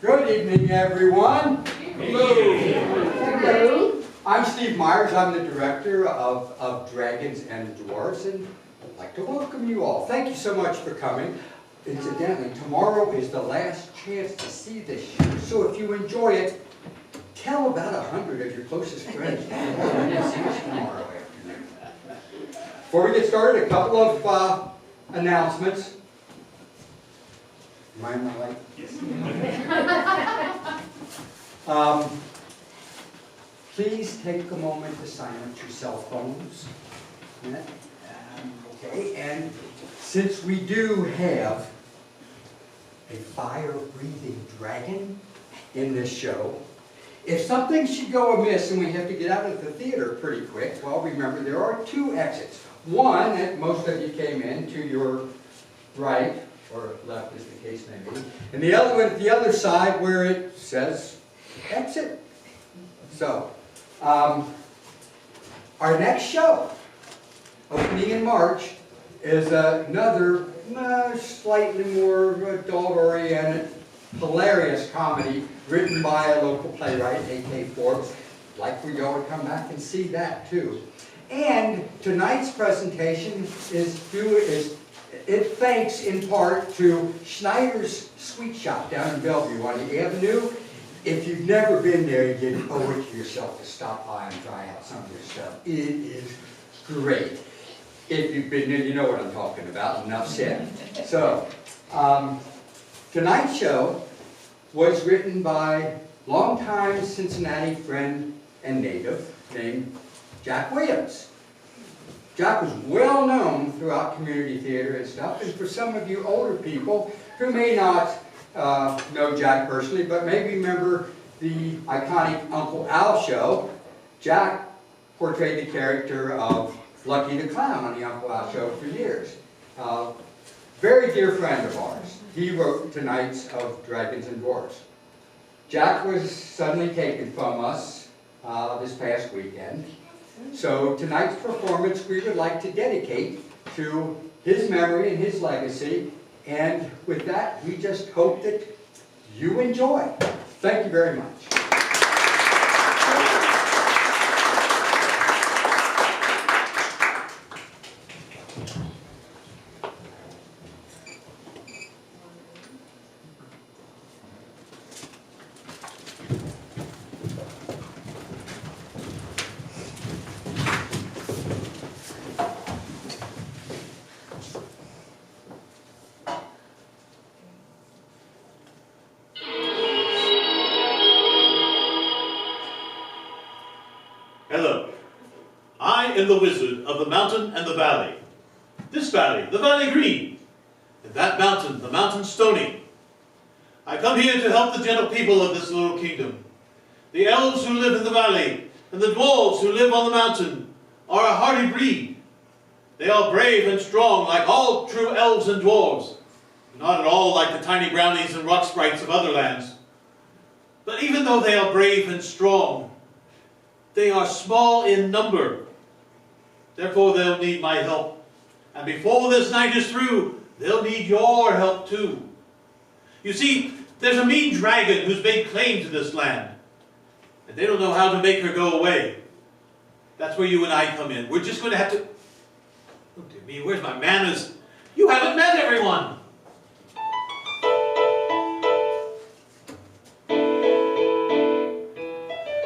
Good evening, everyone. Hello. I'm Steve Myers. I'm the director of Dragons and Dwarves, and I'd like to welcome you all. Thank you so much for coming. Incidentally, tomorrow is the last chance to see this show, so if you enjoy it, tell about 100 of your closest friends tomorrow afternoon. Before we get started, a couple of announcements. Am I on my light? Yes. Please take a moment to silence your cell phones. Okay, and since we do have a fire-breathing dragon in this show, if something should go amiss and we have to get out of the theater pretty quick, well, remember there are two exits. One that most of you came in to your right, or left as the case may be, and the other one at the other side where it says exit. So, our next show, opening in March, is another slightly more adult-oriented, hilarious comedy written by a local playwright, A.K. Forbes. Like we go and come back and see that too. And tonight's presentation it thanks in part to Snyder's Sweet Shop down in Bellevue on the Avenue. If you've never been there, you owe it to yourself to stop by and try out some of their stuff. It is great. If you've been there, you know what I'm talking about. Enough said. So, tonight's show was written by longtime Cincinnati friend and native named Jack Williams. Jack was well known throughout community theater and stuff, and for some of you older people who may not know Jack personally, but maybe remember the iconic Uncle Al show, Jack portrayed the character of Lucky the Clown on the Uncle Al show for years. Very dear friend of ours. He wrote tonight's of Dragons and Dwarves. Jack was suddenly taken from us this past weekend. So tonight's performance we would like to dedicate to his memory and his legacy. And with that, we just hope that you enjoy. Thank you very much. The wizard of the mountain and the valley. This valley, the valley green, and that mountain, the mountain stony. I come here to help the gentle people of this little kingdom. The elves who live in the valley and the dwarves who live on the mountain are a hardy breed. They are brave and strong like all true elves and dwarves, not at all like the tiny brownies and rock sprites of other lands. But even though they are brave and strong, they are small in number. Therefore, they'll need my help. And before this night is through, they'll need your help too. You see, there's a mean dragon who's made claim to this land. And they don't know how to make her go away. That's where you and I come in. We're just going to have to... Oh dear me, where's my manners? You haven't met everyone.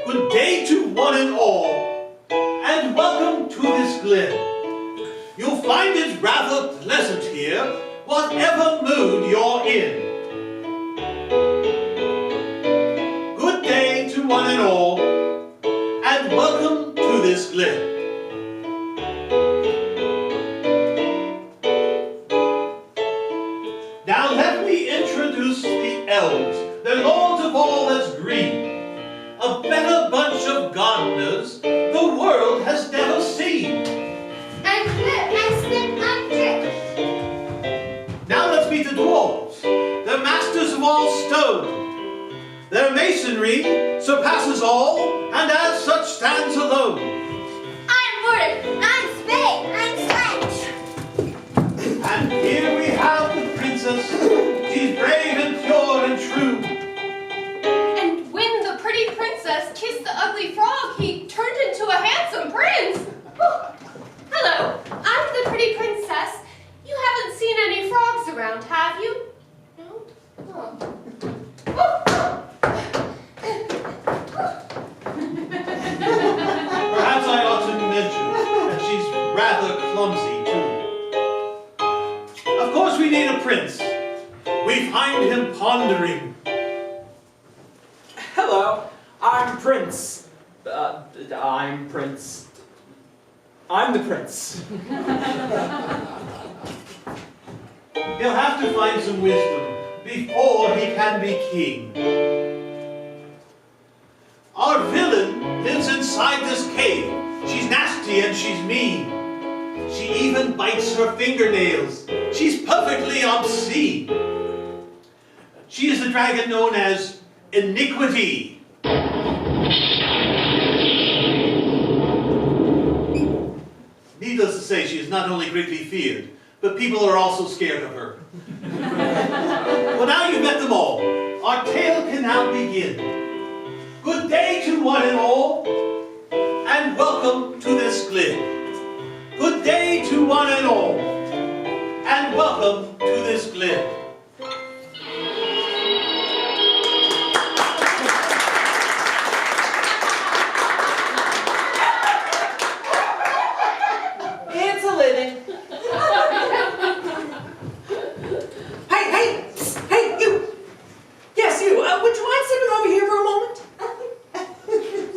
Good day to one and all. And welcome to this glen. You'll find it rather pleasant here, whatever mood you're in. Good day to one and all, and welcome to this glen. Now let me introduce the elves, the lords of all that's green. A better bunch of gardeners the world has never seen. And flip and snip and trick. Now let's meet the dwarves, the masters of all stone. Their masonry surpasses all, and as such stands alone. I'm wood, I'm spade, I'm sledge. And here we have the princess. She's brave and pure and true. around, have you? No? Oh. Perhaps I ought to mention that she's rather clumsy, too. Of course we need a prince. We find him pondering. Hello, I'm Prince. I'm the prince. He'll have to find some wisdom before he can be king. Our villain lives inside this cave. She's nasty and she's mean. She even bites her fingernails. She's perfectly obscene. She is the dragon known as Iniquity. Needless to say, she is not only greatly feared, but people are also scared of her. Well, now you've met them all. Our tale can now begin. Good day to one and all, and welcome to this glen. Good day to one and all, and welcome to this glen. It's a living. Hey, you! Yes, you. Would you mind stepping over here for a moment?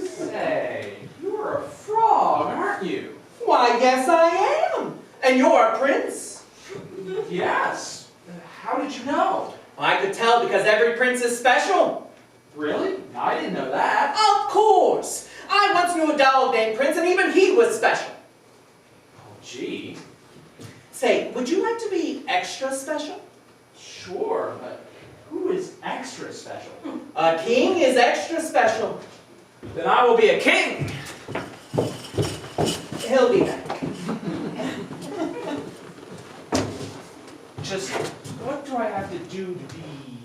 Say, you're a frog, aren't you? Why, yes I am. And you're a prince. Yes. How did you know? I could tell because every prince is special. Really? I didn't know that. Of course. I once knew a dog named Prince, and even he was special. Oh, gee. Say, would you like to be extra special? Sure, but who is extra special? A king is extra special. Then I will be a king. He'll be back. Just what do I have to do to be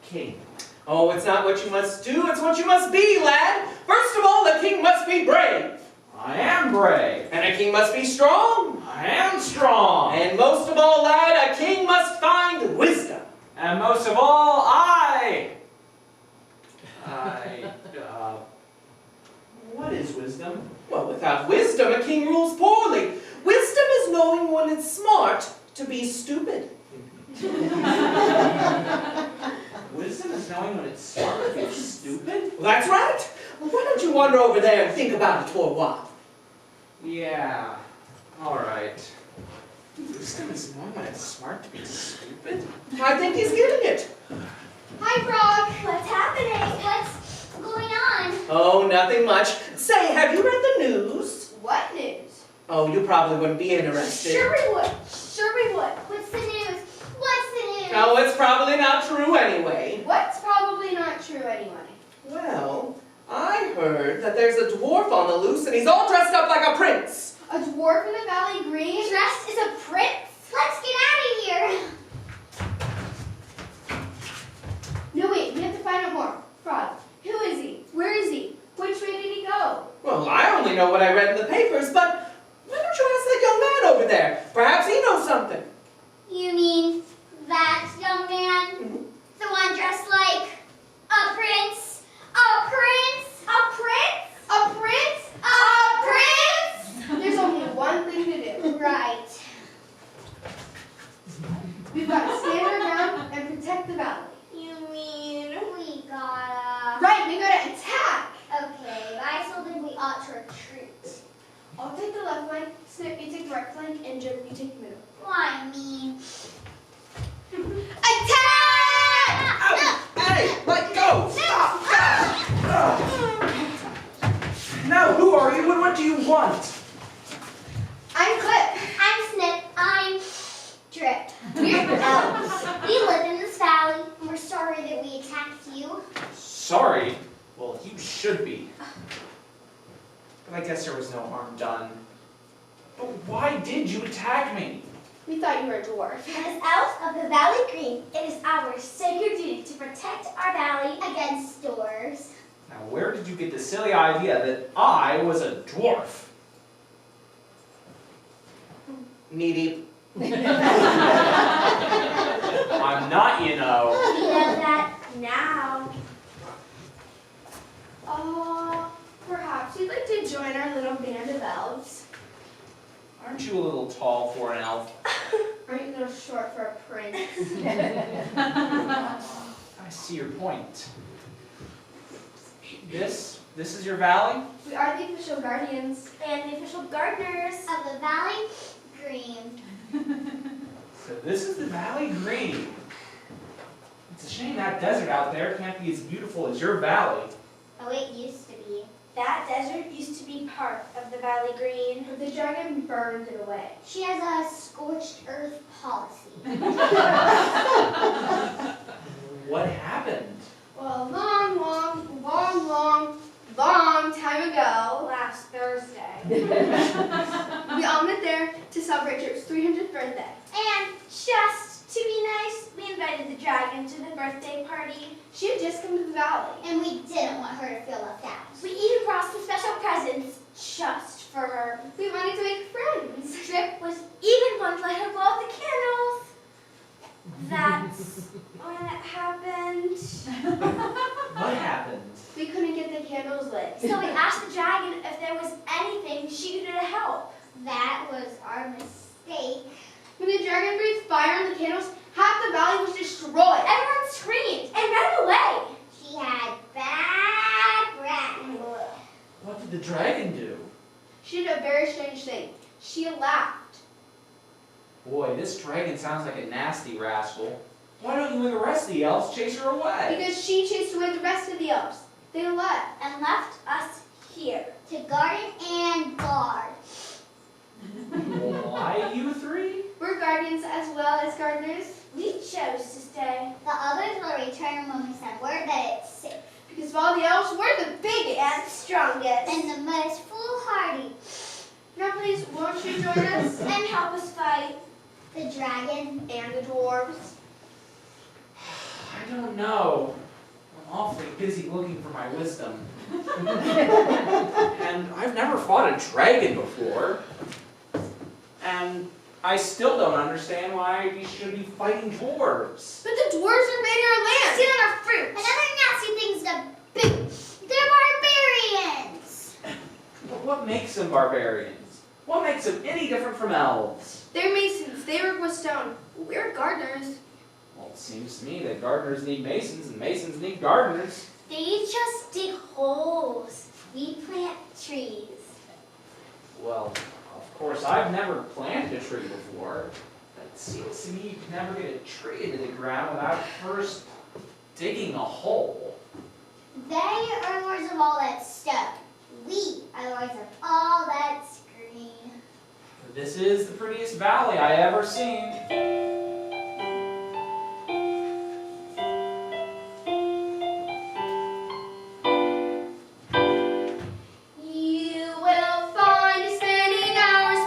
king? Oh, it's not what you must do, it's what you must be, lad. First of all, the king must be brave. I am brave. And a king must be strong. I am strong. And most of all, lad, a king must find wisdom. And most of all, what is wisdom? Well, without wisdom, a king rules poorly. Wisdom is knowing when it's smart to be stupid. Wisdom is knowing when it's smart to be stupid? Well, that's right. Well, why don't you wander over there and think about it for a while? Yeah, all right. Wisdom is knowing when it's smart to be stupid? I think he's getting it. Hi, Frog. What's happening? What's going on? Oh, nothing much. Say, have you read the news? What news? Oh, you probably wouldn't be interested. Sure we would. Sure we would. What's the news? What's the news? Oh, it's probably not true anyway. What's probably not true anyway? Well, I heard that there's a dwarf on the loose and he's all dressed up like a prince. A dwarf in the Valley Green dressed as a prince? Let's get out of here! No, wait, we have to find out more. Frog, who is he? Where is he? Which way did he go? Well, I only know what I read in the papers, but why don't you ask that young man over there? Perhaps he knows something. You mean that young man? Mm-hmm. The one dressed like a prince? A prince? A prince? A prince? A prince? There's only one thing to do. Right. We've got to stand our ground and protect the valley. You mean we gotta... Right, we gotta attack! Okay, I still think we ought to retreat. I'll take the left flank, Snip, you take the right flank, and Jim, you take the middle. Why me? Attack! Oh, hey, let go! Stop! No, who are you and what do you want? I'm Clip. I'm Snip. I'm Drip. We're elves. We live in this valley, and we're sorry that we attacked you. Sorry? Well, you should be. But I guess there was no harm done. But why did you attack me? We thought you were a dwarf. As elves of the Valley Green, it is our sacred duty to protect our valley against dwarves. Now, where did you get the silly idea that I was a dwarf? Knee deep. Aren't you a little tall for an elf? Aren't you a little short for a prince? I see your point. This is your valley? We are the official guardians. And the official gardeners of the Valley Green. So this is the Valley Green. It's a shame that desert out there can't be as beautiful as your valley. Oh, it used to be. That desert used to be part of the Valley Green. But the dragon burned it away. She has a scorched earth policy. What happened? Well, a long time ago, Last Thursday. we all met there to celebrate Jerry's 300th birthday. And just to be nice, we invited the dragon to the birthday party. She had just come to the valley. And we didn't want her to feel left out. We even brought some special presents just for her. We wanted to make friends. Trip was even going to let her blow out the candles. That's when it happened. What happened? We couldn't get the candles lit. So we asked the dragon if there was anything she could do to help. That was our mistake. When the dragon breathed fire on the candles, half the valley was destroyed. Everyone screamed and ran away. She had bad breath. What did the dragon do? She did a very strange thing. She laughed. Boy, this dragon sounds like a nasty rascal. Why don't you and the rest of the elves chase her away? Because she chased away the rest of the elves. They left. And left us here to garden and guard. Why you three? We're guardians as well as gardeners. We chose to stay. The others will return when we send word that it's safe. Because of all the elves, we're the biggest. And strongest. And the most foolhardy. Now please, won't you join us? And help us fight the dragon And the dwarves. I don't know. I'm awfully busy looking for my wisdom. And I've never fought a dragon before. And I still don't understand why we should be fighting dwarves. But the dwarves invaded our land. stealing our fruit. And other nasty things to boot. They're barbarians. But what makes them barbarians? What makes them any different from elves? They're masons. They work with stone. We're gardeners. Well, it seems to me that gardeners need masons and masons need gardeners. They just dig holes. We plant trees. Well, of course, I've never planted a tree before. But it seems to me you can never get a tree into the ground without first digging a hole. They are lords of all that's stone. We are lords of all that's green. This is the prettiest valley I ever seen. You will find us spending hours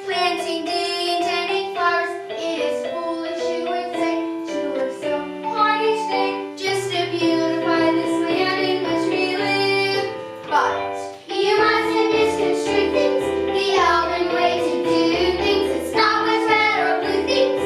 planting, digging, tending flowers. It is foolish, you would say, to work so hard each day just to beautify this land in which we live. But you mustn't misconstrue things, the elven way to do things. It's not what's red or blue things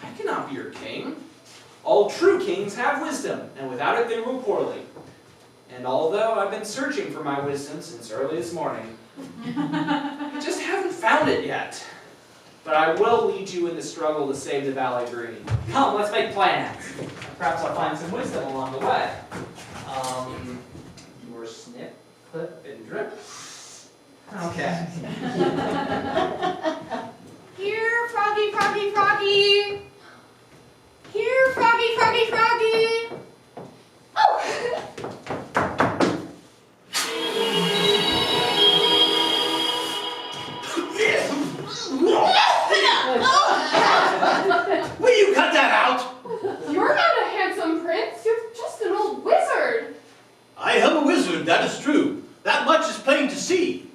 I cannot be your king. All true kings have wisdom, and without it they rule poorly. And although I've been searching for my wisdom since early this morning, I just haven't found it yet. But I will lead you in the struggle to save the Valley Green. Come, let's make plans. Perhaps I'll find some wisdom along the way. Your snip, clip, and drip. Okay. Here, Froggy, Froggy, Froggy. Here, Froggy, Froggy, Froggy. Oh! Will you cut that out? You're not a handsome prince. You're just an old wizard. I am a wizard, that is true. That much is plain to see.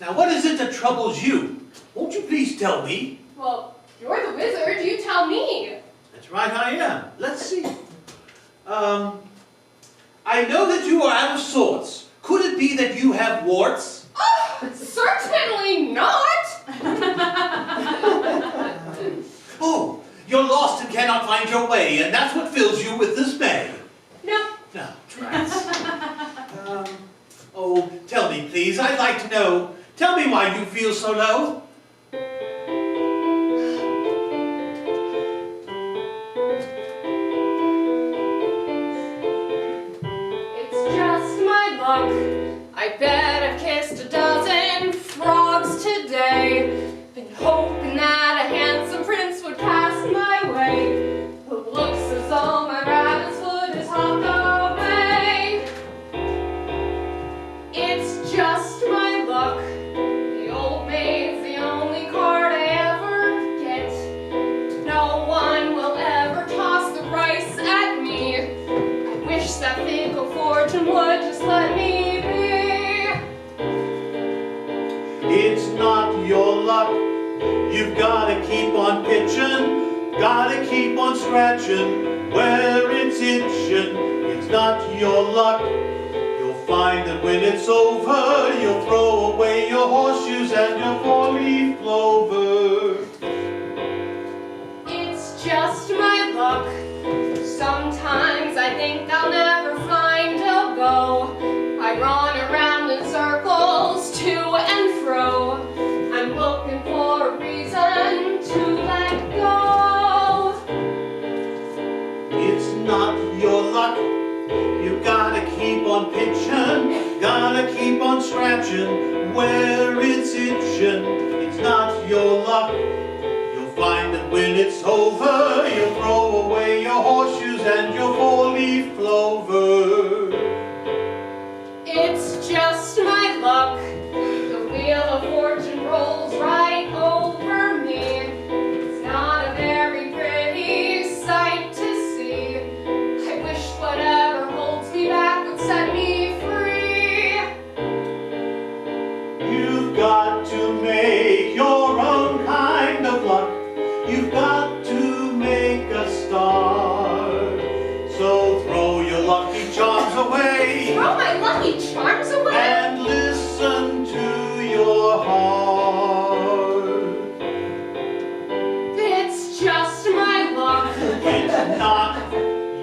Now what is it that troubles you? Won't you please tell me? Well, you're the wizard. You tell me. That's right, I am. Let's see. I know that you are out of sorts. Could it be that you have warts? Oh, certainly not. Oh, you're lost and cannot find your way, and that's what fills you with dismay. No. No, tracks. Oh, tell me, please. I'd like to know. Tell me why you feel so low. It's just my luck. I bet I've kissed a dozen frogs today. Been hoping that a handsome prince would pass my way. But looks as though my rabbit's foot is hopped away. It's just my luck. The old maid's the only card I ever get. No one will ever toss the rice at me. I wish that fickle fortune would just let me be. It's not your luck. You've gotta keep on pitching. Gotta keep on scratching where it's itching. It's not your luck. You'll find that when it's over, you'll throw away your horseshoes and your four-leaf clover. It's just my luck. Sometimes I think I'll never find a bow. I run around in circles to and fro. I'm looking for a reason to let go. It's not your luck. You gotta keep on pitching. Gotta keep on scratching where it's itching. It's not your luck. You'll find that when it's over, you'll throw away your horseshoes and your four-leaf clover. It's just my luck. The wheel of fortune rolls right over me. It's not a very pretty sight to see. I wish whatever holds me back would set me free. You've got to make your own kind of luck. You've got to make a start. So throw your lucky charms away. Throw my lucky charms away? And listen to your heart. It's just my luck. It's not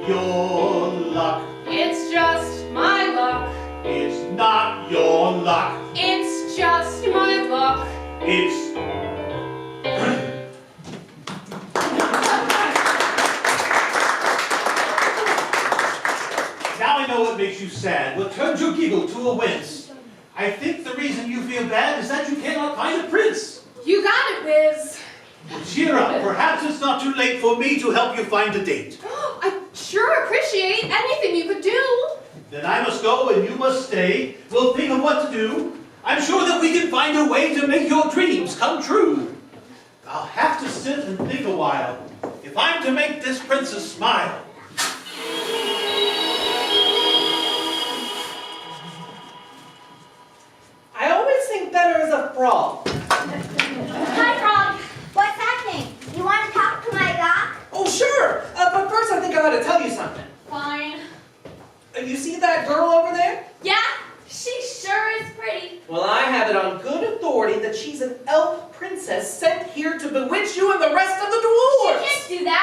your luck. It's just my luck. It's not your luck. It's just my luck. It's... Now I know what makes you sad, what turns your giggle to a wince. I think the reason you feel bad is that you cannot find a prince. You got it, Wiz. Cheer up, perhaps it's not too late for me to help you find a date. I sure appreciate anything you could do. Then I must go and you must stay. We'll think of what to do. I'm sure that we can find a way to make your dreams come true. I'll have to sit and think a while if I'm to make this princess smile. I always think better as a frog. Hi, Frog. What's happening? You want to talk to my doc? Oh, sure. But first I think I ought to tell you something. Fine. You see that girl over there? Yeah, she sure is pretty. Well, I have it on good authority that she's an elf princess sent here to bewitch you and the rest of the She dwarves. can't do that.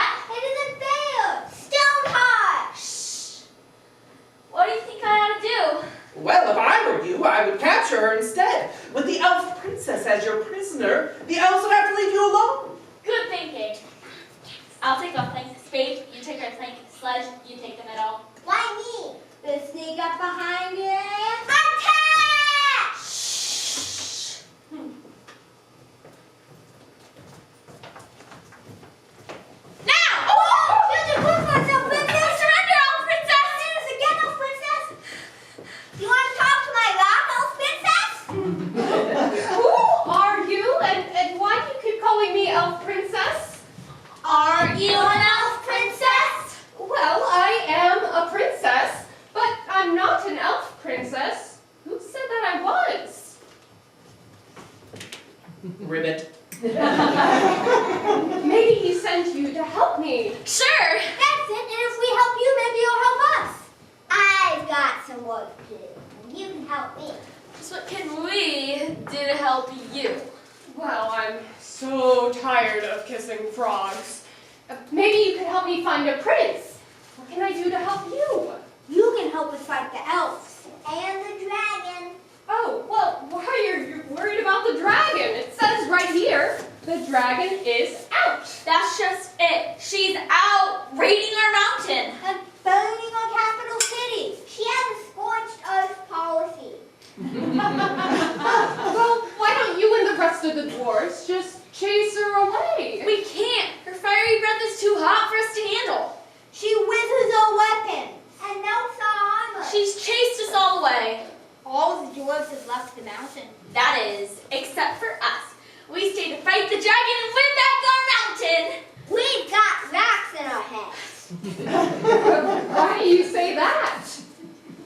I'll take a plank spade, you take a plank sledge, you take the middle. Why me? To sneak up behind you and attack! Shh. Now! Oh! You have to prove myself, princess! Surrender, elf princess! Yes, again, elf princess! You want to talk to my rock, elf princess? Who are you, and why do you keep calling me Elf Princess? Are you an elf princess? Well, I am a princess, but I'm not an elf princess. Who said that I was? Ribbit. Maybe he sent you to help me. Sure. That's it, and if we help you, maybe you'll help us. I've got some work to do, and you can help me. So what can we do to help you? Well, I'm so tired of kissing frogs. Maybe you could help me find a prince. What can I do to help you? You can help us fight the elves and the dragon. Oh, well, why are you worried about the dragon? It says right here, the dragon is out. That's just it. She's out raiding our mountain. And burning our capital city. She has a scorched earth policy. Well, why don't you and the rest of the dwarves just chase her away? We can't. Her fiery breath is too hot for us to handle. She whizzes our weapons and melts our armor. She's chased us all away. All the dwarves have left the mountain. That is, except for us. We stay to fight the dragon and win back our mountain. We've got rocks in our heads. Why do you say that?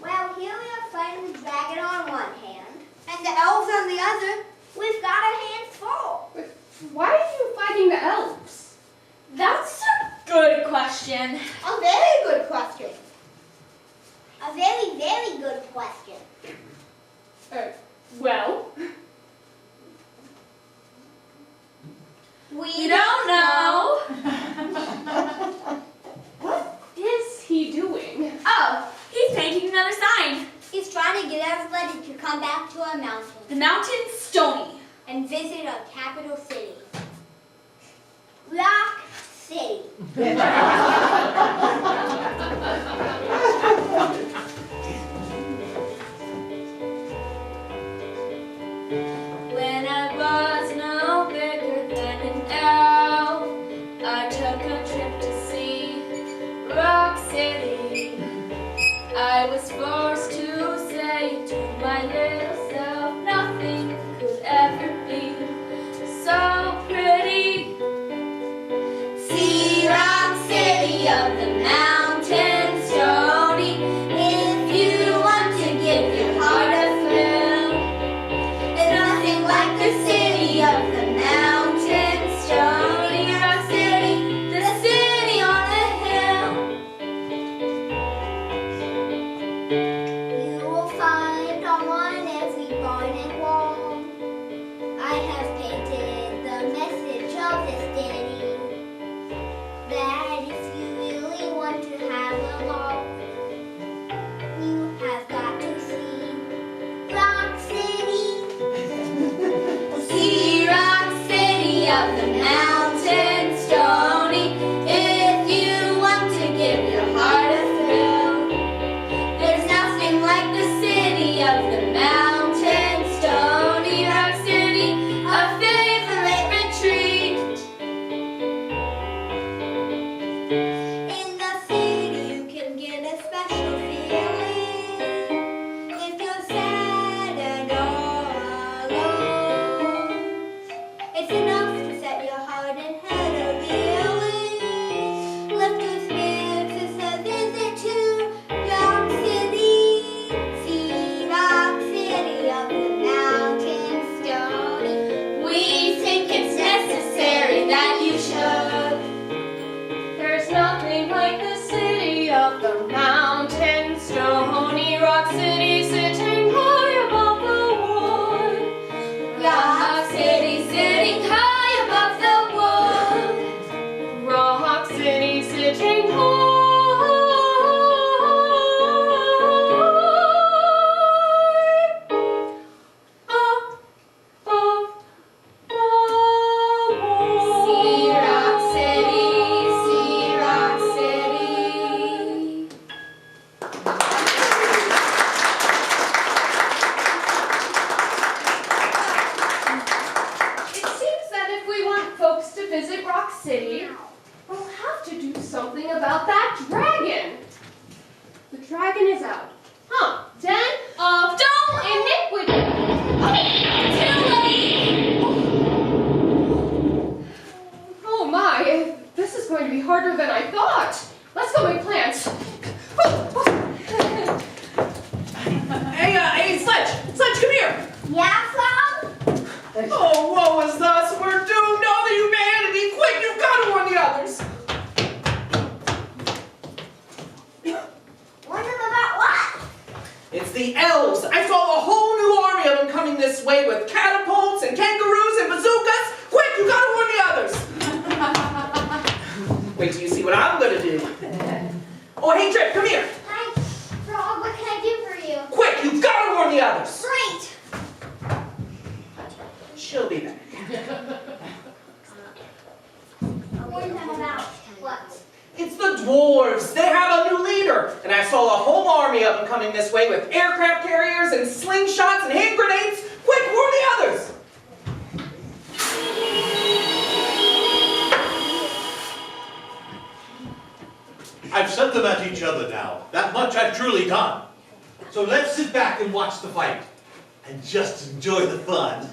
Well, here we are fighting the dragon on one hand, and the elves on the other. We've got our hands full. Why are you fighting the elves? That's a good question. A very good question. A very, very good question. Well, We don't know. what is he doing? Oh, he's painting another sign. He's trying to get everybody to come back to our mountain The mountain's stony. and visit our capital city. Rock City. When I was no bigger than an elf, I took a trip to see Rock City. I was forced to say to my little self, nothing could ever be so pretty. See Rock City of the mountain stony, if you want to give your heart a thrill. There's nothing like the city of the mountain stony. Rock City, the city on a hill. You will find on every barn and wall, I have painted the message of this city, that if you really want to have a ball, you have got to see Rock City. See Rock City of the mountain stony, if you want to give your heart a thrill. There's nothing like the city of the mountain stony. Rock City, a favorite retreat. In the city you can get a special feeling if you're sad and all alone. It's enough to set your heart and head a-reeling. Lift your spirits, it's a visit to Rock City. See Rock City of the mountain stony. We think it's necessary that you should. There's nothing something about that dragon. The dragon is out. Huh, den of iniquity. Too late! Oh my, this is going to be harder than I thought. Let's go make plans. Hey, Sledge, come here. Yeah, Frog? Oh, woe is us. We're doomed. All the humanity. Quick, you've got to warn the others. Warn them about what? It's the elves. I saw a whole new army of them coming this way with catapults and kangaroos and bazookas. Quick, you got to warn the others. Wait till you see what I'm going to do. Oh, hey, Trip, come here. Hi, Frog. What can I do for you? Quick, you've got to warn the others. Great. She'll be back. I'll warn them about what? It's the dwarves. They have a new leader. And I saw a whole army of them coming this way with aircraft carriers and slingshots and hand grenades. Quick, warn the others. I've set them at each other now. That much I've truly done. So let's sit back and watch the fight. And just enjoy the fun.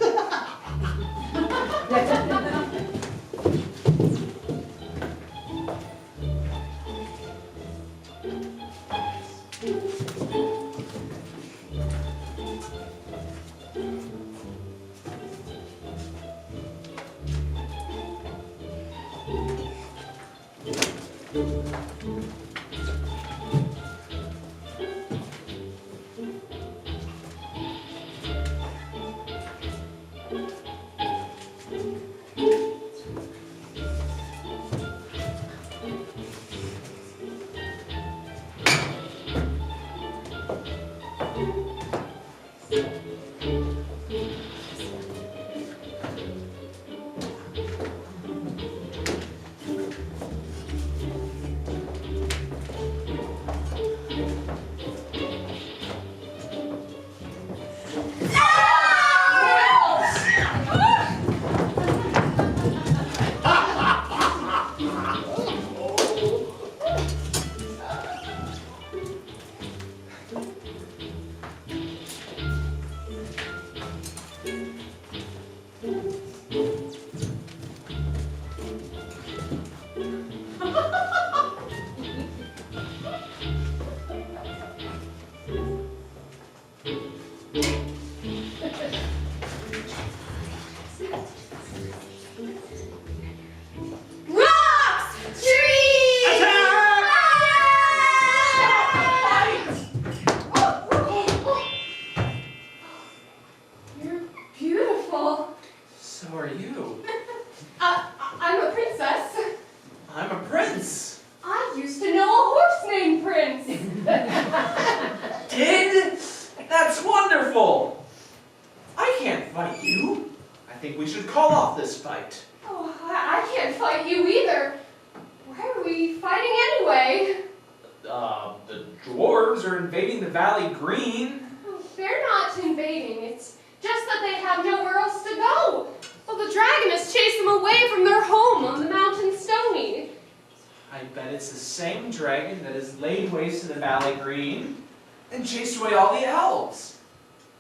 Chased away all the elves.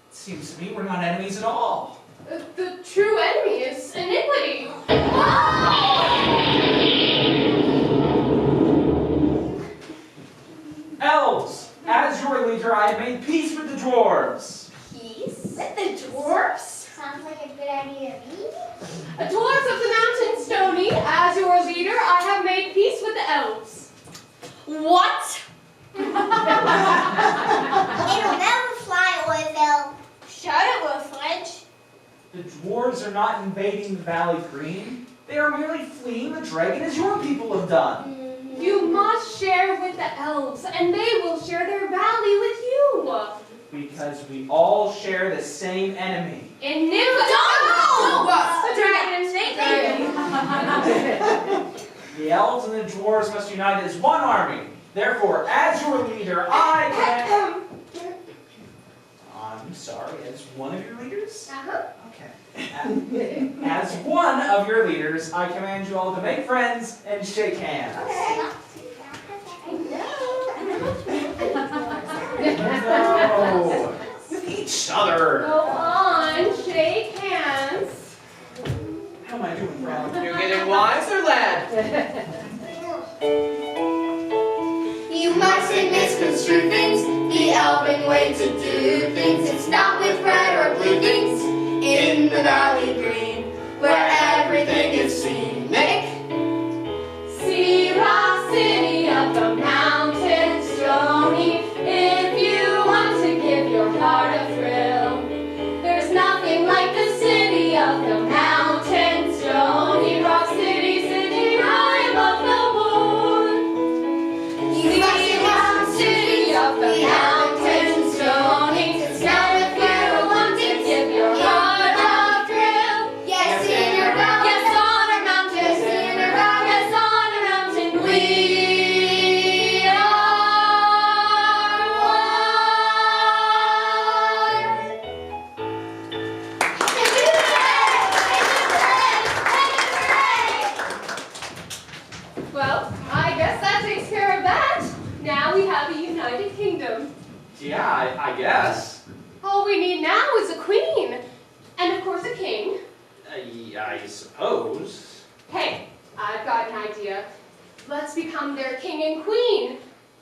It seems to me we're not enemies at all. The true enemy is iniquity. Elves, as your leader, I have made peace with the dwarves. Peace? With the dwarves? Sounds like a good idea to me. Dwarves of the mountain Stony, as your leader, I have made peace with the elves. What? It'll never fly, Orville. Shut it, Wolfledge. The dwarves are not invading the Valley Green. They are merely fleeing the dragon as your people have done. You must share with the elves, and they will share their valley with you. Because we all share the same enemy. Iniquity! The dragon. The elves and the dwarves must unite as one army. Therefore, as your leader, I can... I'm sorry, as one of your leaders? Okay. As one of your leaders, I command you all to make friends and shake hands. Okay. No, with each other. Go on, shake hands. How am I doing, Frog? You're getting wiser, lad. You mustn't misconstrue things, the elven way to do things. It's not with red or blue things in the valley green, where everything is scenic. See Rock City up the mountain, stony. If you want to give your heart a thrill, there's nothing like the city of the mountain, stony. Rock City, sitting high above the moon. You see Rock City up the mountain, stony. Now if you want to give your heart a thrill, yes, in our valley, yes, on our mountain, yes, in our valley, yes, on our mountain, we are one. Well, I guess that takes care of that. Now we have a united kingdom. Yeah, I guess. All we need now is a queen. And of course a king. I suppose. Hey, I've got an idea. Let's become their king and queen.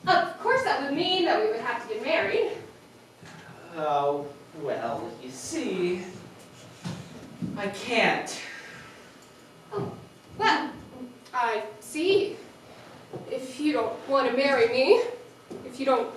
Of course that would mean that we would have to get married. Oh, well, you see, I can't. Oh, well, I see. If you don't want to marry me, if you don't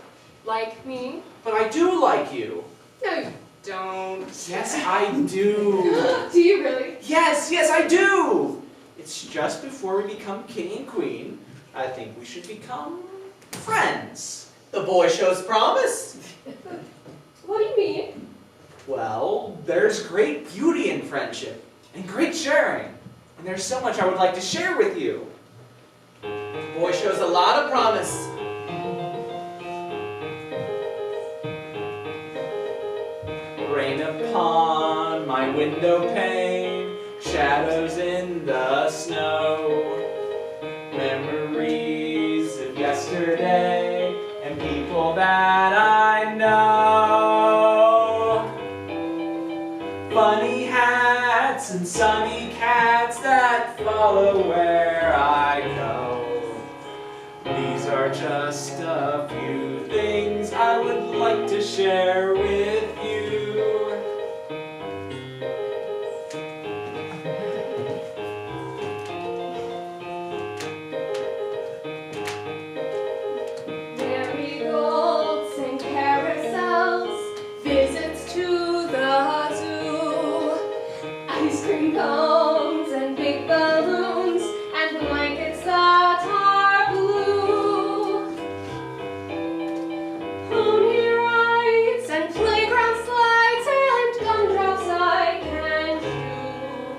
like me. But I do like you. No, you don't. Yes, I do. Do you really? Yes, I do. It's just before we become king and queen, I think we should become friends. The boy shows promise. What do you mean? Well, there's great beauty in friendship and great sharing. And there's so much I would like to share with you. The boy shows a lot of promise. Rain upon my window pane, shadows in the snow, memories of yesterday and people that I know. Funny hats and sunny cats that follow where I go. These are just a few things I would like to share with you. Marigolds and carousels, visits to the zoo, ice cream cones and big balloons, and blankets that are blue. Pony rides and playground slides and gumdrops I can chew.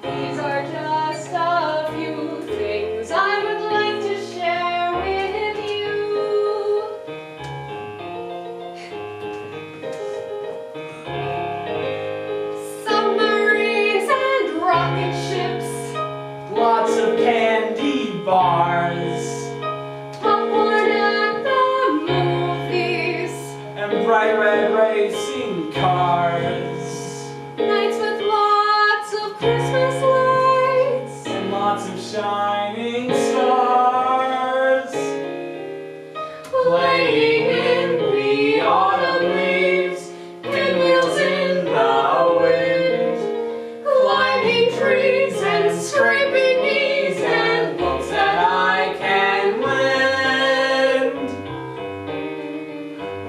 These are just a few things I would like to share with you. Submarines and rocket ships, Lots of candy bars popcorn at the movies, and bright red racing cars nights with lots of Christmas lights, and lots of shining stars playing in the autumn leaves, pinwheels in the wind, climbing trees and scraping knees, and books that I can lend,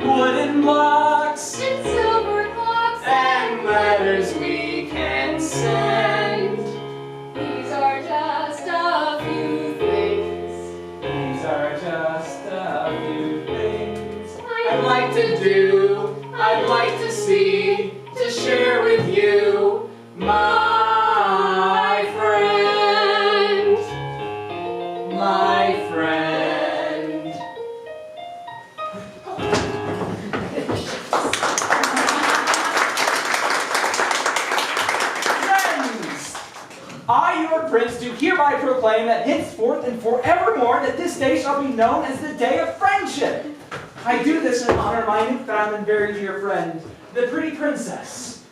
wooden blocks and silver clocks and letters we can send. These are just a few things These are just a few things I'd like to do, I'd like to see, to share with you, my friend, my friend. Friends, I, your prince, do hereby proclaim that henceforth and forevermore that this day shall be known as the Day of Friendship. I do this in honor of my new found and very dear friend, the pretty princess.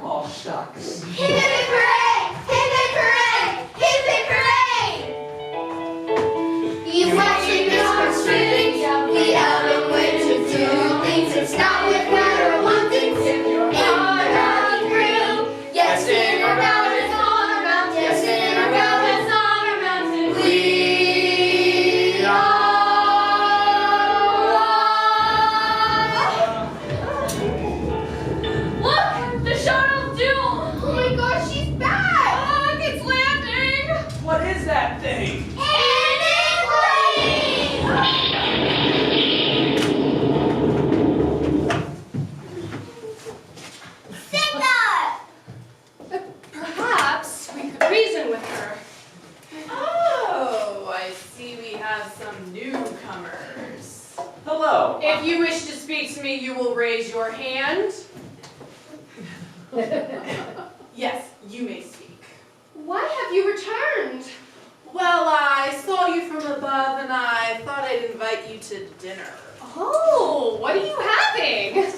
Oh, shucks. Hip hip hooray! Hip hip hooray! Hip hip hooray! You watching this for strings, the other way to do things. It's not with matter one thing. In the running crew, yes, in our mountains, on our mountains, yes, in our mountains, on our mountains, we are. Look! The shuttle doom! Oh my gosh, she's back! Look, it's landing! What is that thing? Perhaps we could reason with her. Oh, I see we have some newcomers. Hello. If you wish to speak to me, you will raise your hand. Yes, you may speak. Why have you returned? Well, I saw you from above and I thought I'd invite you to dinner. Oh, what are you having?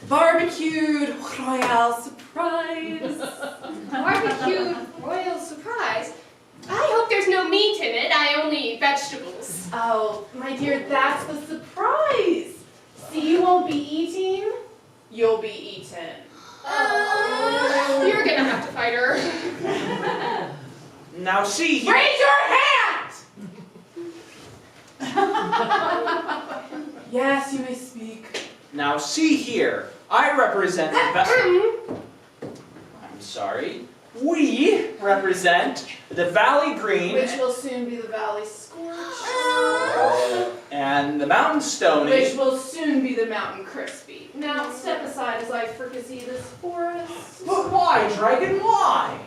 Barbecued royale surprise. Barbecued royal surprise. I hope there's no meat in it. I only eat vegetables. Oh, my dear, that's the surprise. See, you won't be eating, you'll be eaten. You're gonna have to fight her. Now see here. Raise your hand! Yes, you may speak. Now see here. I represent the I'm sorry. We represent the Valley Green Which will soon be the Valley Scorch. and the Mountain Stony. Which will soon be the Mountain Crispy. Now step aside as I fricassee this forest. But why, Dragon? Why?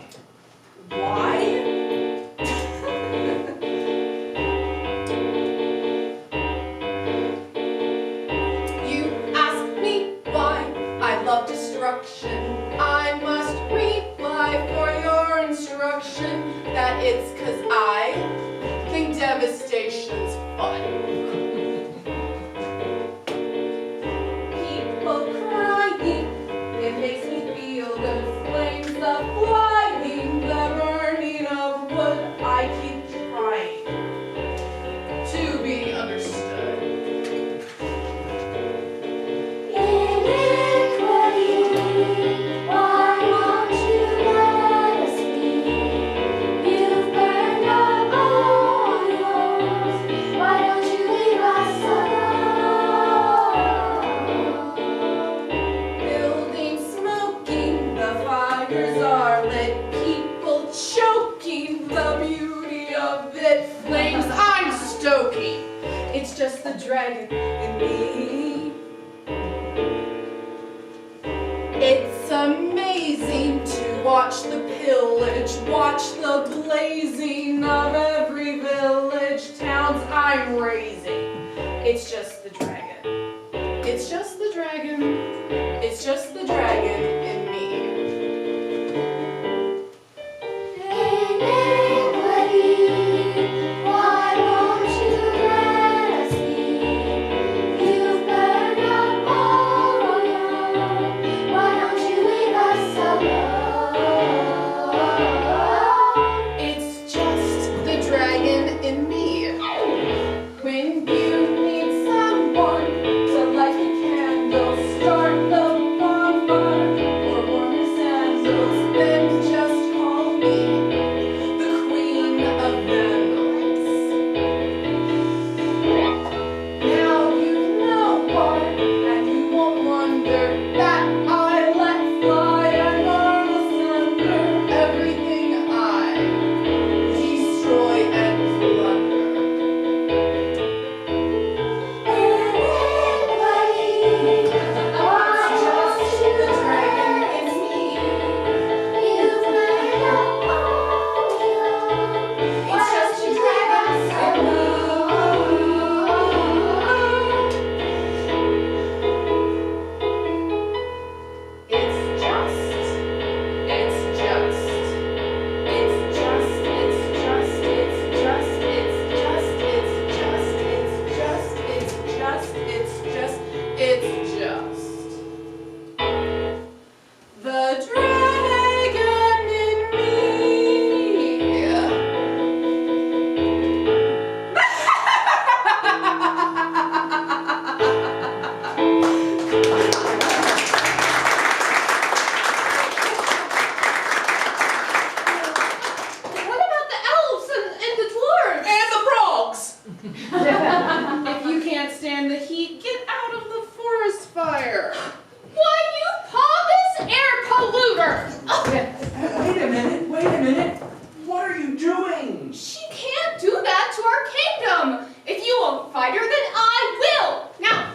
Why? You ask me why I love destruction. I must reply for your instruction that it's 'cause I think devastation's fun. People crying, it makes me feel good. Flames of flying, the burning of wood. I keep trying to be understood. Why won't you let us be? You've burned up all yours. Why don't you leave us alone? Building smoking, the fires are lit. People choking, the beauty of it. Flames I'm stoking. It's just the dragon in me. It's amazing to watch the pillage, watch the blazing of every village, towns I'm raising. It's just the dragon. It's just the dragon. It's just the dragon in me. Why won't you let us be? You've burned up all yours. Why don't you leave us alone? It's just the dragon in me. When you need some If you can't stand the heat, get out of the forest fire. Why, you pompous air polluter! Wait a minute. What are you doing? She can't do that to our kingdom. If you won't fight her, then I will. Now,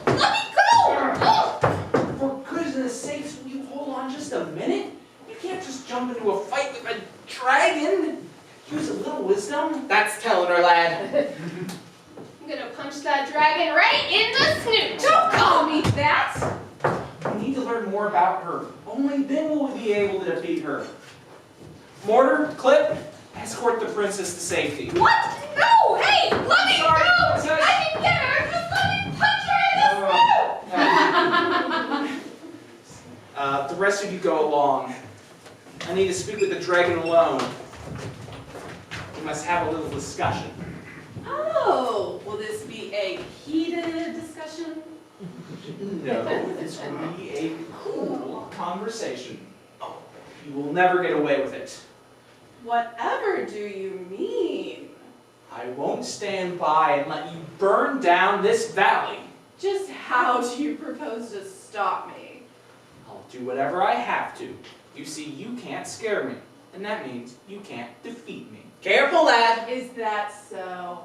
let me go! For goodness sakes, will you hold on just a minute? You can't just jump into a fight with a dragon. Use a little wisdom. That's telling her, lad. I'm gonna punch that dragon right in the snoot. Don't call me that. We need to learn more about her. Only then will we be able to defeat her. Mortar, Clip, escort the princess to safety. What? No! Hey, let me Sorry, go! princess. I can get her! Just let me punch her in the snoot! The rest of you go along. I need to speak with the dragon alone. We must have a little discussion. Oh, will this be a heated discussion? No, this will be a cool conversation. Oh, you will never get away with it. Whatever do you mean? I won't stand by and let you burn down this valley. Just how do you propose to stop me? I'll do whatever I have to. You see, you can't scare me, and that means you can't defeat me. Careful, lad! Is that so?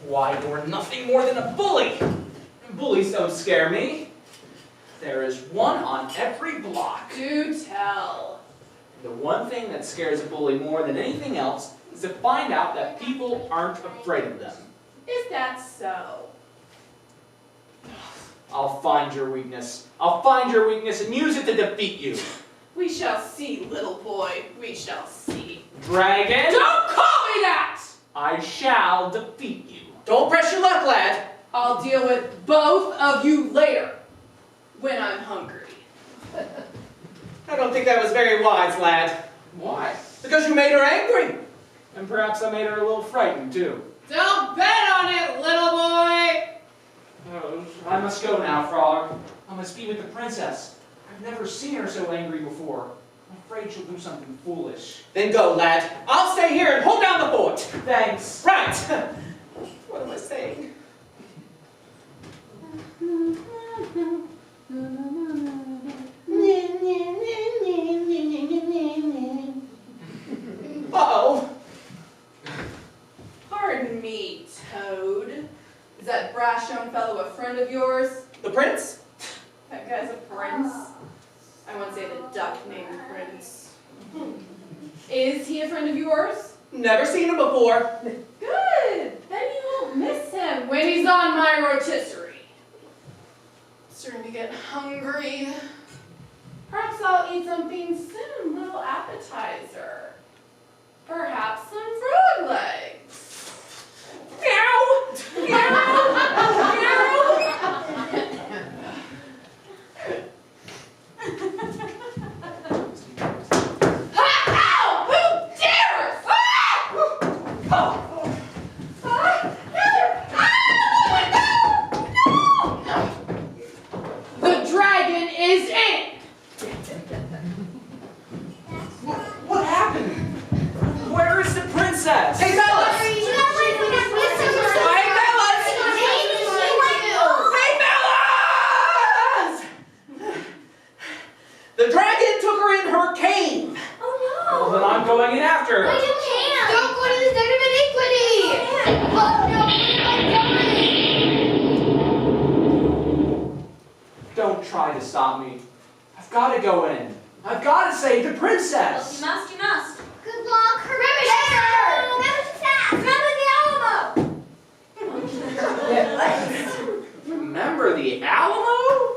Why, you're nothing more than a bully! Bullies don't scare me. There is one on every block. Do tell. The one thing that scares a bully more than anything else is to find out that people aren't afraid of them. Is that so? I'll find your weakness. I'll find your weakness and use it to defeat you. We shall see, little boy. We shall see. Dragon! Don't call me that! I shall defeat you. Don't press your luck, lad. I'll deal with both of you later, when I'm hungry. I don't think that was very wise, lad. Why? Because you made her angry. And perhaps I made her a little frightened, too. Don't bet on it, little boy! Oh, I must go now, Frog. I must be with the princess. I've never seen her so angry before. I'm afraid she'll do something foolish. Then go, lad. I'll stay here and hold down the fort. Thanks. Right. What am I saying? Uh-oh. Pardon me, Toad. Is that brash young fellow a friend of yours? The prince? That guy's a prince. I won't say the duck named Prince. Is he a friend of yours? Never seen him before. Good. Then you won't miss him when he's on my rotisserie. Starting to get hungry. Perhaps I'll eat something soon, little appetizer. Perhaps some frog legs. Meow! Meow! Meow! Ow! Who dares? The dragon is in! What happened? Where is the princess? Hey, fellas! Hey, fellas! The dragon took her in her cave. Well, then I'm going in after her. you can't! Don't go to the den of iniquity! Oh no, Don't try to stop me. I've got to go in. I've got to save the princess. You must, you must. Good luck! Remember the Alamo?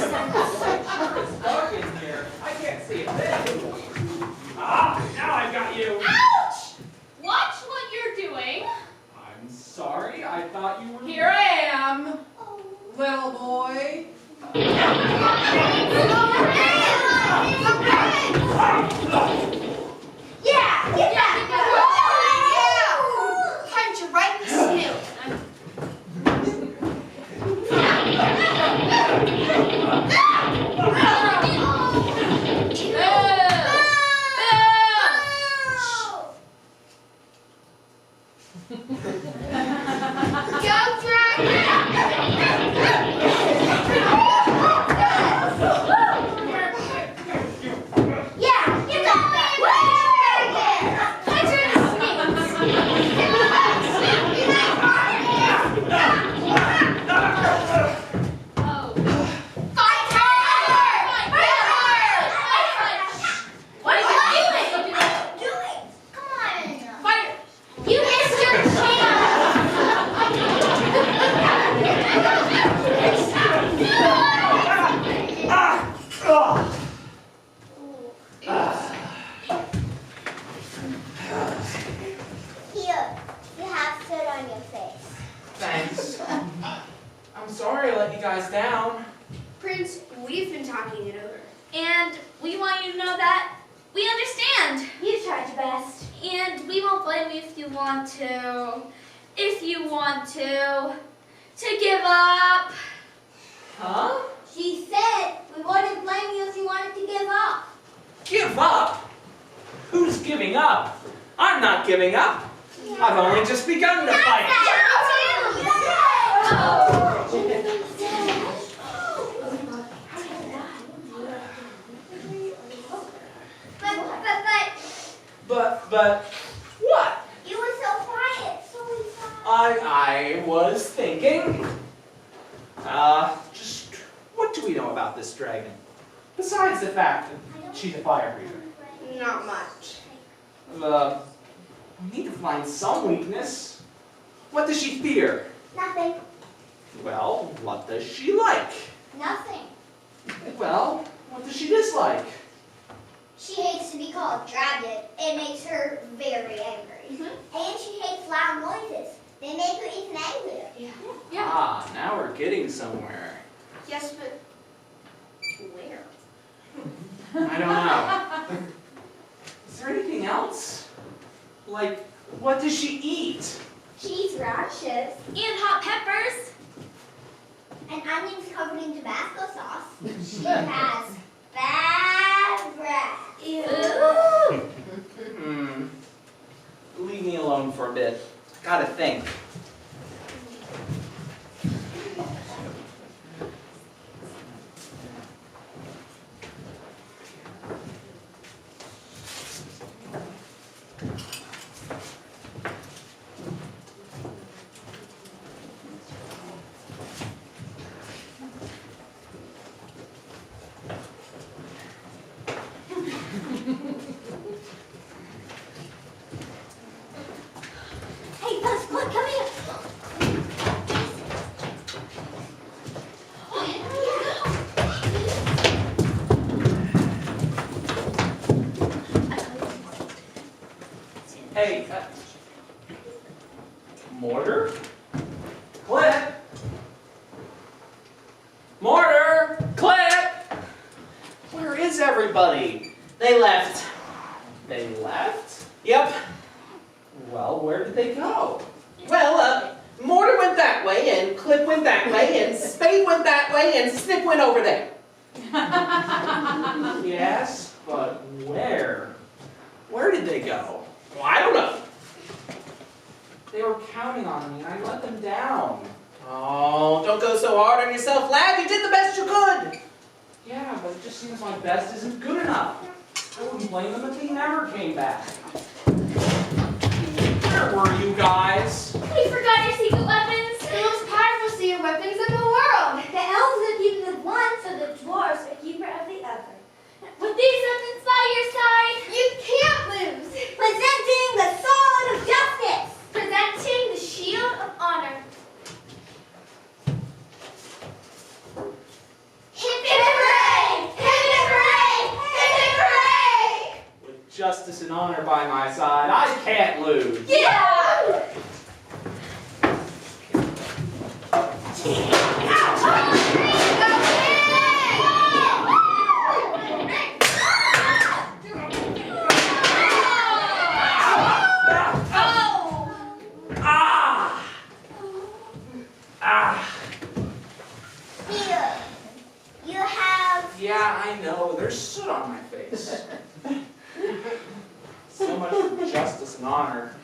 It's dark in here. I can't see a thing. Ah, now I've got you. Ouch! Watch what you're doing. I'm sorry. I thought you were Here I am, little boy. no! guys down. Prince, we've been talking it over. And we want you to know that we understand. You tried your best. And we won't blame you if you want to give up. Huh? She said we wouldn't blame you if you wanted to give up. Give up? Who's giving up? I'm not giving up. I've only just begun to fight. But what? You were so quiet, so we thought. I was thinking, just what do we know about this dragon? Besides the fact that she's a fire breather. Not much. We need to find some weakness. What does she fear? Nothing. Well, what does she like? Nothing. Well, what does she dislike? She hates to be called dragon. It makes her very angry. And she hates loud noises. They make her even angrier. Yeah. Ah, now we're getting somewhere. Yes, but where? I don't know. Is there anything else? Like, what does she eat? She eats radishes. And hot peppers. And onions covered in Tabasco sauce. She has bad breath. Ew. Leave me alone for a bit. Gotta think. Hey, Buzz, come here. Hey, Mortar? Clip? Mortar? Clip? Where is everybody? They left. They left? Yep. Well, where did they go? Well, Mortar went that way, and Clip went that way, and Spade went that way, and Snip went over there. Yes, but where? Where did they go? Well, I don't know. They were counting on me, and I let them down. Oh, don't go so hard on yourself, lad. You did the best you could. Yeah, but it just seems my best isn't good enough. I wouldn't blame them if they never came back. Where were you guys? We forgot your secret weapons. The most powerful secret weapons in the world. The elves are keeping the one, so the dwarves are keeper of the other. With these weapons by your side, You can't lose. Presenting the sword of justice. presenting the shield of honor. Hip hip hooray! Hip hip hooray! Hip hip hooray! With justice and honor by my side, I can't lose. Yeah! Ah! Ah! Here, you have. Yeah, I know. There's soot on my face. So much for justice and honor.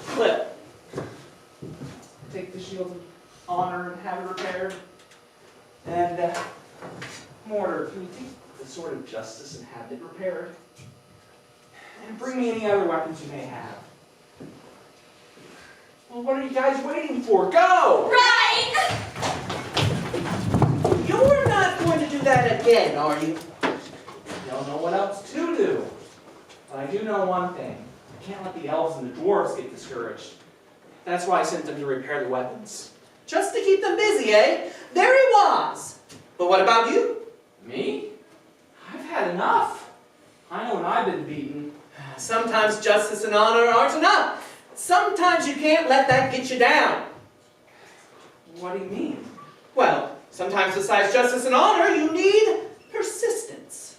Clip. Take the shield of honor and have it repaired. And, Mortar, can you take the sword of justice and have it repaired? And bring me any other weapons you may have. Well, what are you guys waiting for? Go! Right! You're not going to do that again, are you? I don't know what else to do. But I do know one thing. I can't let the elves and the dwarves get discouraged. That's why I sent them to repair the weapons. Just to keep them busy, eh? There he was! But what about you? Me? I've had enough. I know when I've been beaten. Sometimes justice and honor aren't enough. Sometimes you can't let that get you down. What do you mean? Well, sometimes besides justice and honor, you need persistence.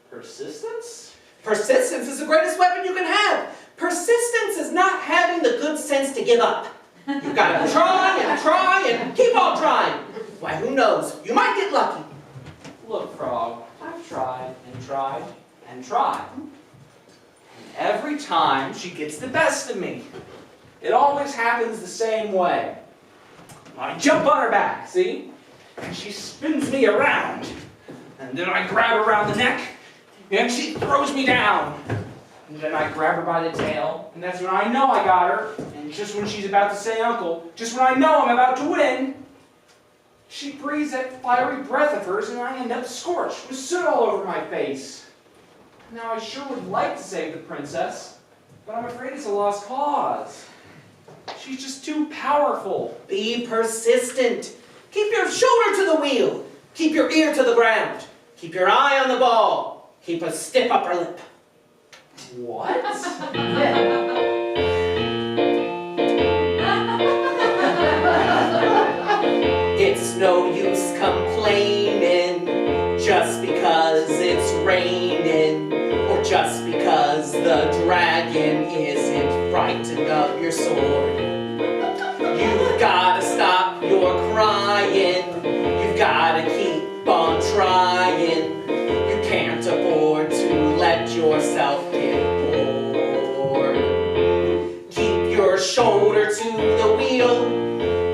Persistence? Persistence is the greatest weapon you can have. Persistence is not having the good sense to give up. You've got to try and keep on trying. Why, who knows? You might get lucky. Look, Frog, I've tried and tried and tried. And every time she gets the best of me. It always happens the same way. I jump on her back, see? And she spins me around. And then I grab her around the neck, and she throws me down. And then I grab her by the tail, and that's when I know I got her. And just when she's about to say uncle, just when I know I'm about to win, she breathes that fiery breath of hers, and I end up scorched with soot all over my face. Now, I sure would like to save the princess, but I'm afraid it's a lost cause. She's just too powerful. Be persistent. Keep your shoulder to the wheel. Keep your ear to the ground. Keep your eye on the ball. Keep a stiff upper lip. What? It's no use complaining just because it's raining, or just because the dragon isn't frightened of your sword. You've gotta stop your crying. You've gotta keep on trying. You can't afford to let yourself get bored. Keep your shoulder to the wheel.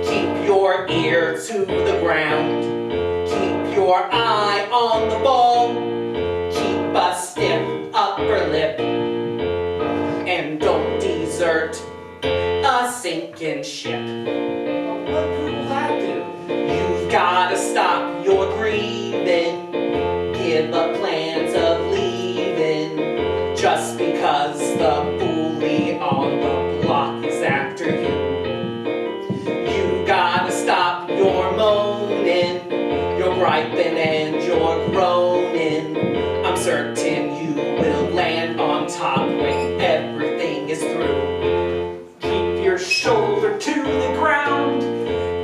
Keep your ear to the ground. Keep your eye on the ball. Keep a stiff upper lip. And don't desert a sinking ship. What good will that do? You've gotta stop your grieving. Give up plans of leaving. Just because the bully on the block is after you. You gotta stop your moaning, your griping and your groaning. I'm certain you will land on top when everything is through. Keep your shoulder to the ground.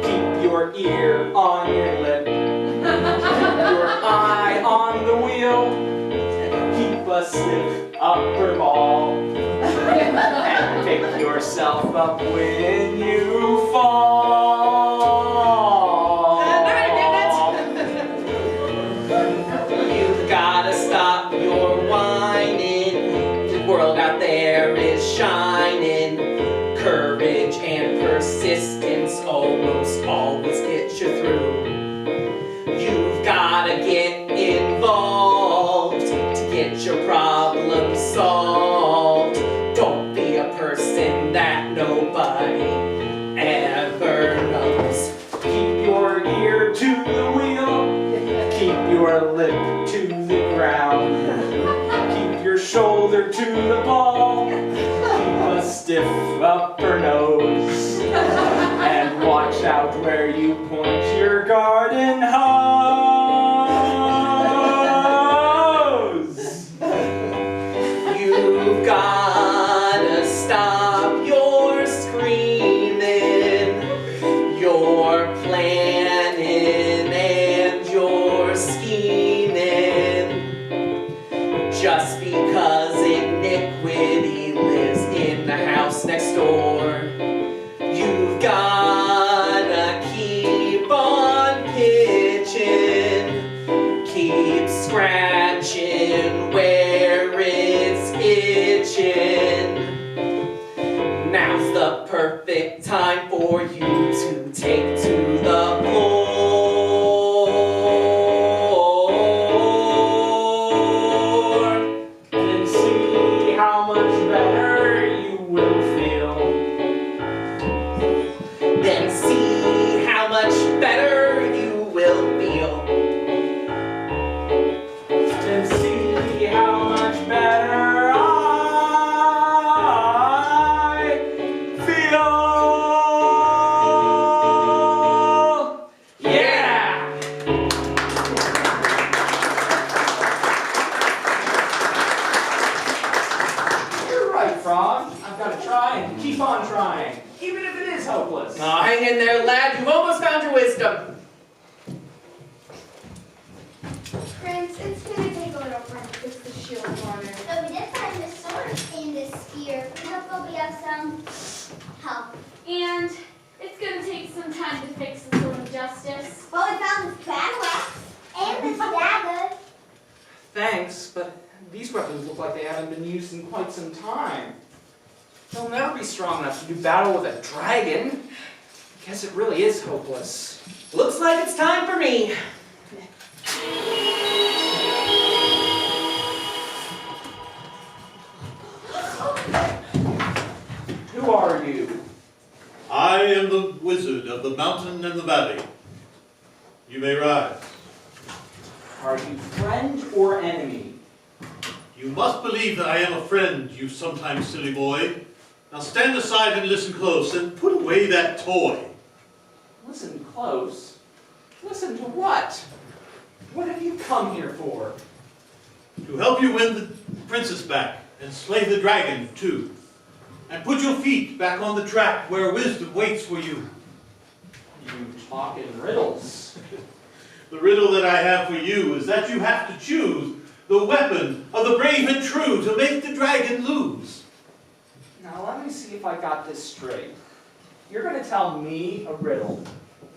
Keep your ear on your lip. Keep your eye on the wheel. Keep a stiff upper ball. And pick yourself up when you fall. You've gotta stop your whining. The world out there is shining. Courage and persistence almost always get you through. You've gotta get involved to get your problem solved. Don't be a person that nobody ever knows. Keep your ear to the wheel. Keep your lip to the ground. Keep your shoulder to the ball. Keep a stiff upper nose. And watch out where you point your garden hose. You've gotta stop your screaming, your planning and your scheming. Just because iniquity lives in the house next door. You've gotta keep on pitching, keep scratching where it's itching. Now's the perfect time for you to take to the floor. And see how much better you will feel. Then see how much better you will feel. Then see how much better I feel. Yeah! You're right, Frog. I've got to try and keep on trying. even if it is hopeless. Aw, hang in there, lad. You've almost found your wisdom. Prince, it's gonna take a little for him to fix the shield water. So we did find the sword in the Stier. We hope there'll be of some help. And it's gonna take some time to fix the sword of justice. Well, we found this battle axe and this dagger. Thanks, but these weapons look like they haven't been used in quite some time. They'll never be strong enough to do battle with a dragon. I guess it really is hopeless. Looks like it's time for me. Who are you? I am the wizard of the mountain and the valley. You may rise. Are you friend or enemy? You must believe that I am a friend, you sometimes silly boy. Now stand aside and listen close, and put away that toy. Listen close. Listen to what? What have you come here for? To help you win the princess back, and slay the dragon, too. And put your feet back on the track where wisdom waits for you. You talk in riddles. The riddle that I have for you is that you have to choose the weapon of the brave and true to make the dragon lose. Now let me see if I got this straight. You're going to tell me a riddle,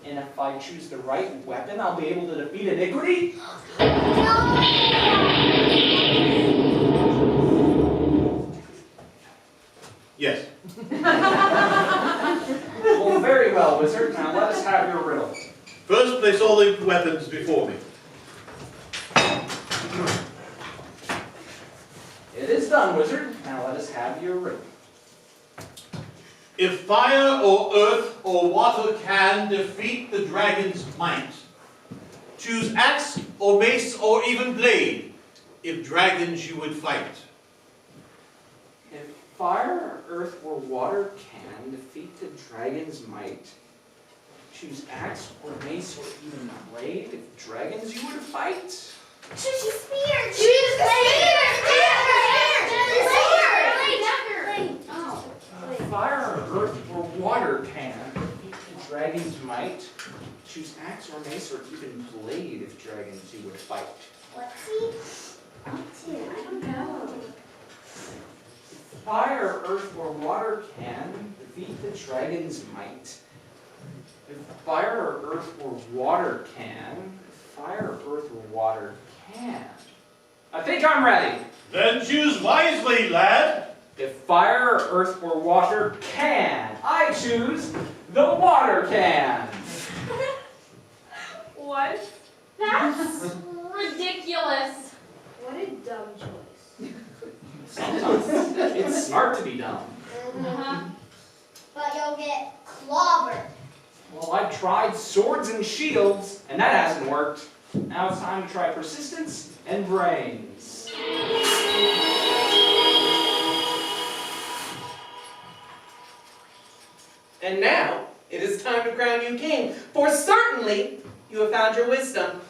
and if I choose the right weapon, I'll be able to defeat iniquity? Yes. Well, very well, wizard. Now let us have your riddle. First, place all the weapons before me. It is done, wizard. Now let us have your riddle. If fire or earth or water can defeat the dragon's might, choose axe or mace or even blade, if dragons you would fight. If fire, earth, or water can defeat the dragon's might, choose axe or mace or even blade, if dragons you would fight. Choose your spear. Choose the spear. Fire, earth, or water can defeat the dragon's might, choose axe or mace or even blade, if dragons you would fight. Let's see. I don't know. Fire, earth, or water can defeat the dragon's might. If fire, or earth, or water can, fire, earth, or water can. I think I'm ready. Then choose wisely, lad. If fire, earth, or water can, I choose the water can. What? That's ridiculous. What a dumb choice. Sometimes it's smart to be dumb. But you'll get clobbered. Well, I've tried swords and shields, and that hasn't worked. Now it's time to try persistence and brains. And now, it is time to crown you king, for certainly you have found your wisdom.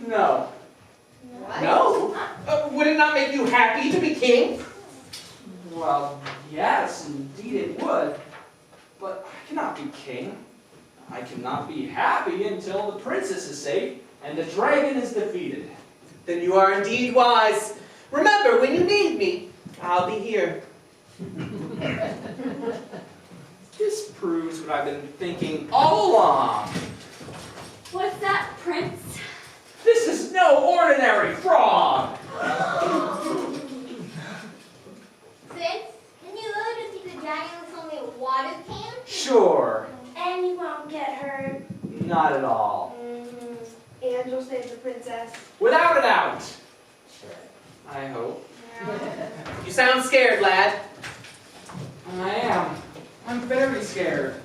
No. What? No? Would it not make you happy to be king? Well, yes, indeed it would. But I cannot be king. I cannot be happy until the princess is safe and the dragon is defeated. Then you are indeed wise. Remember, when you need me, I'll be here. This proves what I've been thinking all along. What's that, Prince? This is no ordinary frog! Prince, can you defeat the dragon with only a water can? Sure, And you won't get hurt. not at all. And you'll save the princess. Without a doubt. I hope. You sound scared, lad. I am. I'm very scared.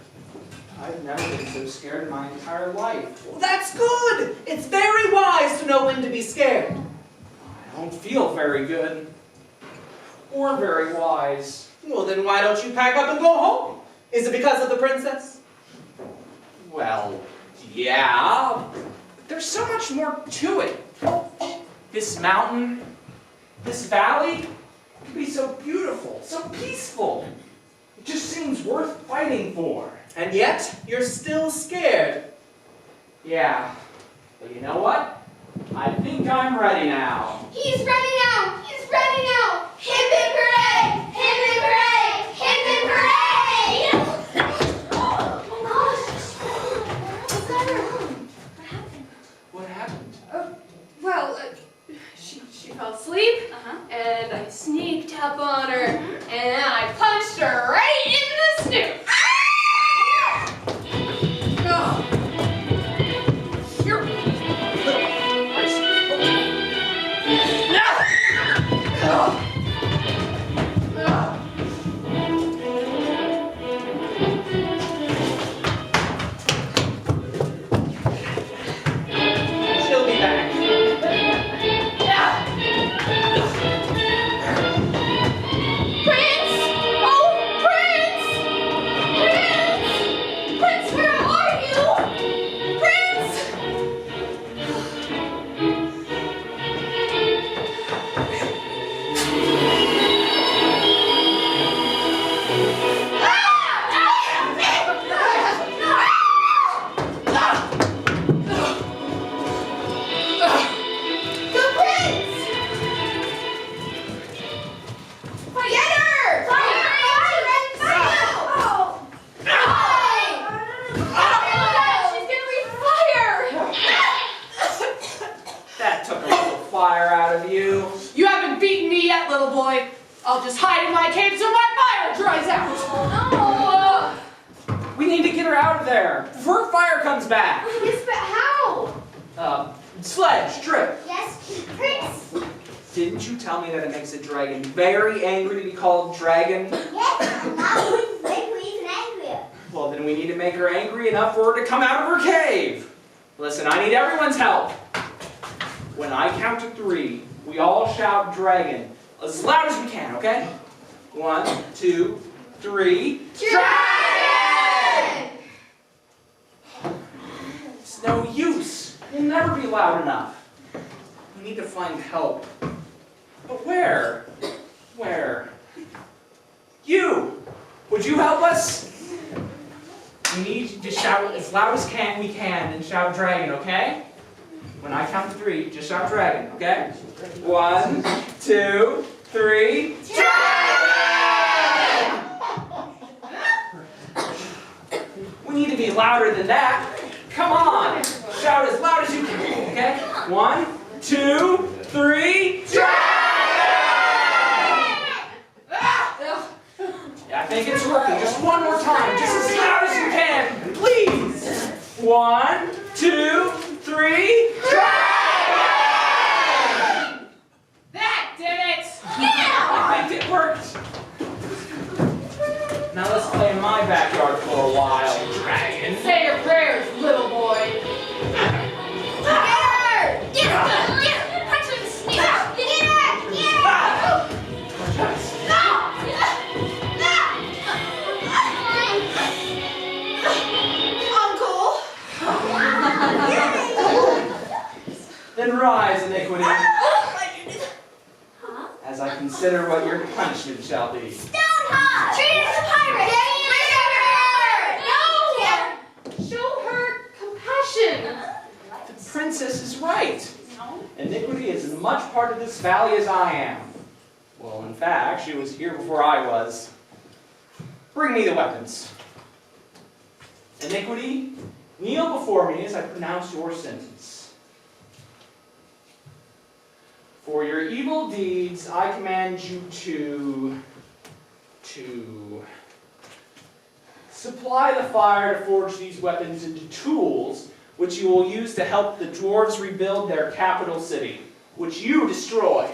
I've never been so scared in my entire life. Well, that's good. It's very wise to know when to be scared. I don't feel very good. Or very wise. Well, then why don't you pack up and go home? Is it because of the princess? Well, yeah. But there's so much more to it. This mountain, this valley, could be so beautiful, so peaceful. It just seems worth fighting for. And yet, you're still scared. Yeah, but you know what? I think I'm ready now. He's ready now! He's ready now! Hip hip hooray! Hip hip hooray! Hip hip hooray! Oh gosh! What's that? What happened? What happened? Well, she fell asleep, and I sneaked up on her, and then I punched her right in the snoot. You're... She'll be back. Prince! Oh, Prince! Prince! Prince, where are you? Prince! The prince! Get her! Fire! She's gonna breathe fire! That took a little fire out of you. You haven't beaten me yet, little boy. I'll just hide in my cave till my fire dries out. We need to get her out of there before her fire comes back. Yes, but how? Sledge, trip. Yes, Prince. Didn't you tell me that it makes a dragon very angry to be called dragon? Yes, now we make me even angrier. Well, then we need to make her angry enough for her to come out of her cave. Listen, I need everyone's help. When I count to 3, we all shout dragon as loud as we can, okay? 1, 2, 3. Dragon! It's no use. We'll never be loud enough. We need to find help. But where? Where? You! Would you help us? We need you to shout as loud as we can and shout dragon, okay? When I count to 3, just shout dragon, okay? 1, 2, 3. Dragon! We need to be louder than that. Come on! Shout as loud as you can, okay? 1, 2, 3. Yeah, I think it's working. Just one more time. Just as loud as you can. Please. 1, 2, 3. That did it. I think it worked. Now let's play in my backyard for a while, dragon. Say your prayers, little boy. Get her! Get her! Get her! Punch her in the snoot! Get her! Get her! Uncle! Then rise, iniquity, as I consider what your punishment shall be. Stone hard. Treat her as a pirate! No! Show her compassion. The princess is right. Iniquity is as much part of this valley as I am. Well, in fact, she was here before I was. Bring me the weapons. Iniquity, kneel before me as I pronounce your sentence. For your evil deeds, I command you to supply the fire to forge these weapons into tools which you will use to help the dwarves rebuild their capital city, which you destroyed.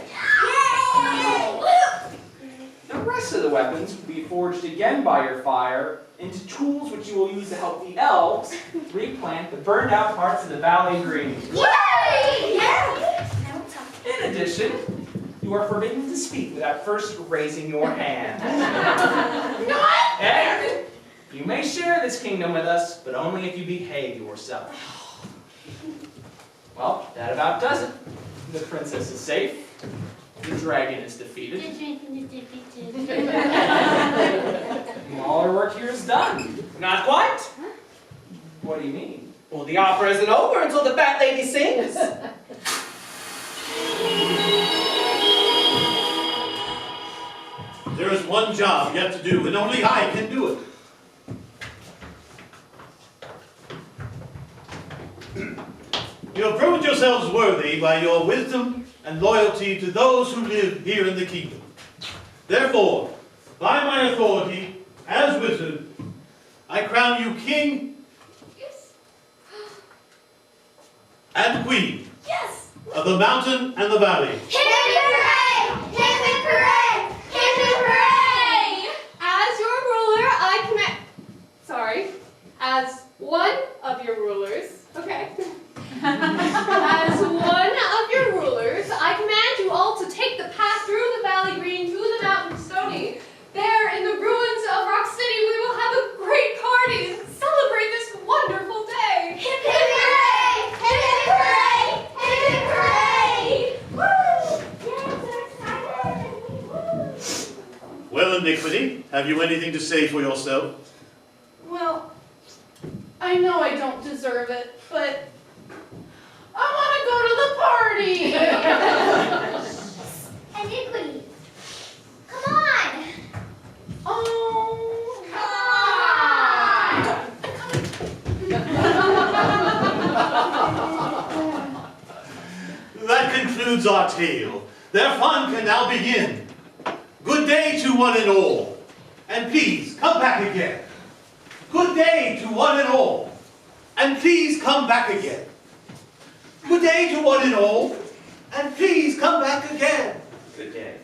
The rest of the weapons will be forged again by your fire into tools which you will use to help the elves replant the burned out parts of the valley green. Yay! In addition, you are forbidden to speak without first raising your hand. And you may share this kingdom with us, but only if you behave yourself. Well, that about does it. The princess is safe. The dragon is defeated. All our work here is done. Not quite. What do you mean? Well, the opera isn't over until the fat lady sings. There is one job yet to do, and only I can do it. You have proved yourselves worthy by your wisdom and loyalty to those who live here in the kingdom. Therefore, by my authority as wizard, I crown you king and queen of the mountain and the valley. As your ruler, I command. Sorry. As one of your rulers. Okay. As one of your rulers, I command you all to take the path through the Valley Green to the Mountain Stony. There, in the ruins of Rock City, we will have a great party and celebrate this wonderful day. Hip hip hooray! Hip hip hooray! Hip hip hooray! Woo! Yay, so excited! Well, Iniquity, have you anything to say for yourself? Well, I know I don't deserve it, but I want to go to the party. Iniquity! Come on! Oh, That concludes our tale. Their fun can now begin. Good day to one and all. And please, come back again. Good day to one and all. And please come back again. Good day to one and all. And please come back again. Good day.